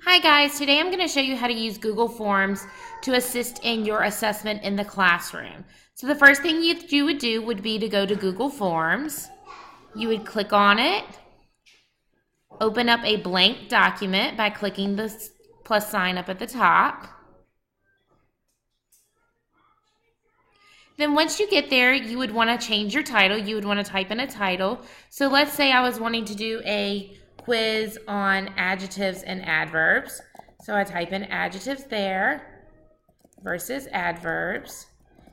Hi guys, today I'm going to show you how to use Google Forms to assist in your assessment in the classroom. So the first thing you would do would be to go to Google Forms. You would click on it, open up a blank document by clicking the plus sign up at the top. Then once you get there, you would want to change your title. You would want to type in a title. So let's say I was wanting to do a quiz on adjectives and adverbs. So I type in adjectives there versus adverbs.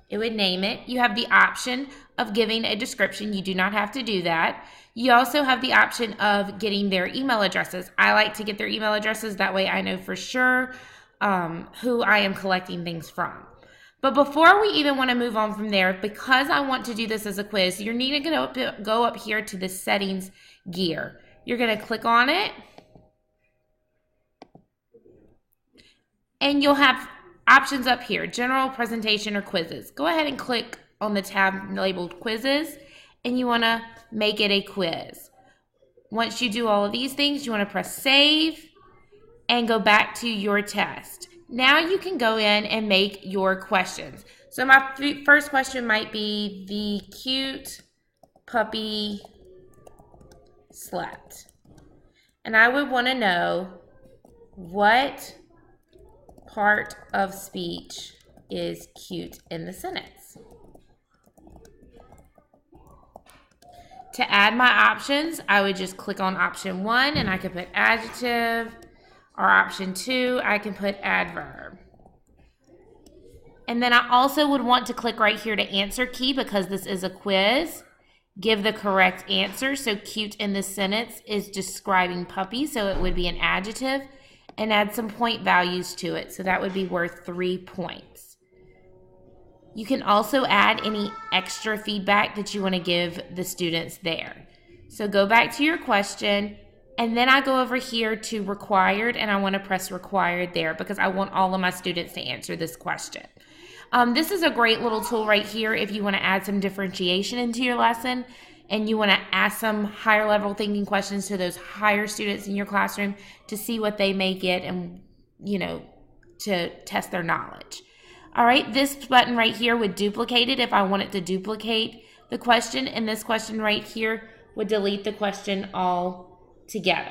It would name it. You have the option of giving a description. You do not have to do that. You also have the option of getting their email addresses. I like to get their email addresses. That way I know for sure who I am collecting things from. But before we even want to move on from there, because I want to do this as a quiz, you're needing to go up here to the settings gear. You're going to click on it, and you'll have options up here, general, presentation, or quizzes. Go ahead and click on the tab labeled quizzes, and you want to make it a quiz. Once you do all of these things, you want to press save and go back to your test. Now you can go in and make your questions. So my first question might be, the cute puppy slept. And I would want to know what part of speech is cute in the sentence. To add my options, I would just click on option 1 and I could put adjective, or option 2, I can put adverb. And then I also would want to click right here to answer key because this is a quiz. Give the correct answer. So cute in this sentence is describing puppy, so it would be an adjective, and add some point values to it. So that would be worth 3 points. You can also add any extra feedback that you want to give the students there. So go back to your question, and then I go over here to required, and I want to press required there because I want all of my students to answer this question. This is a great little tool right here if you want to add some differentiation into your lesson and you want to ask some higher level thinking questions to those higher students in your classroom to see what they may get and, to test their knowledge. All right, this button right here would duplicate it if I wanted to duplicate the question, and this question right here would delete the question all together.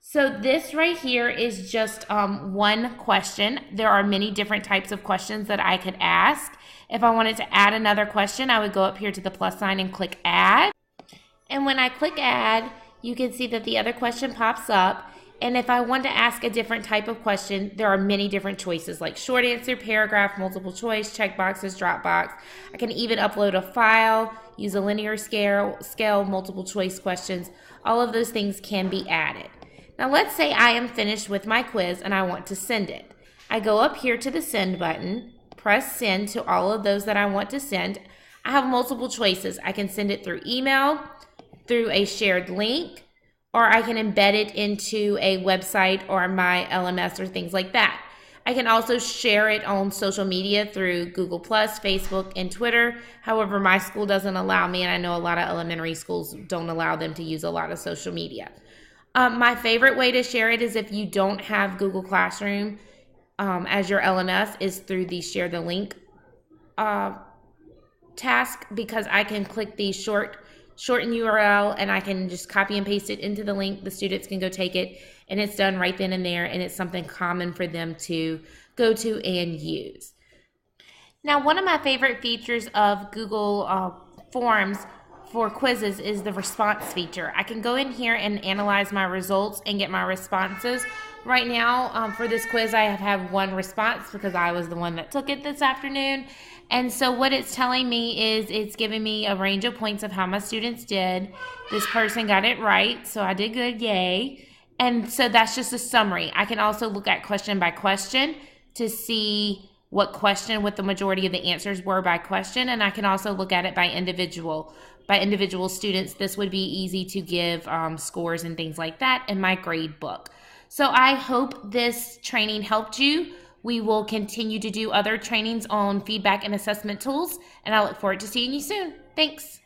So this right here is just one question. There are many different types of questions that I could ask. If I wanted to add another question, I would go up here to the plus sign and click add. And when I click add, you can see that the other question pops up. And if I want to ask a different type of question, there are many different choices like short answer, paragraph, multiple choice, check boxes, drop box. I can even upload a file, use a linear scale, multiple choice questions. All of those things can be added. Now let's say I am finished with my quiz and I want to send it. I go up here to the send button, press send to all of those that I want to send. I have multiple choices. I can send it through email, through a shared link, or I can embed it into a website or my LMS or things like that. I can also share it on social media through Google+, Facebook, and Twitter. However, my school doesn't allow me, and I know a lot of elementary schools don't allow them to use a lot of social media. My favorite way to share it is if you don't have Google Classroom as your LMS is through the share the link task, because I can click the shorten URL and I can just copy and paste it into the link. The students can go take it and it's done right then and there, and it's something common for them to go to and use. Now, one of my favorite features of Google Forms for quizzes is the response feature. I can go in here and analyze my results and get my responses. Right now, for this quiz, I have one response because I was the one that took it this afternoon. And so what it's telling me is it's giving me a range of points of how my students did. This person got it right, so I did good, yay. And so that's just a summary. I can also look at question by question to see what the majority of the answers were by question, and I can also look at it by individual students. This would be easy to give scores and things like that in my grade book. So I hope this training helped you. We will continue to do other trainings on feedback and assessment tools, and I look forward to seeing you soon. Thanks.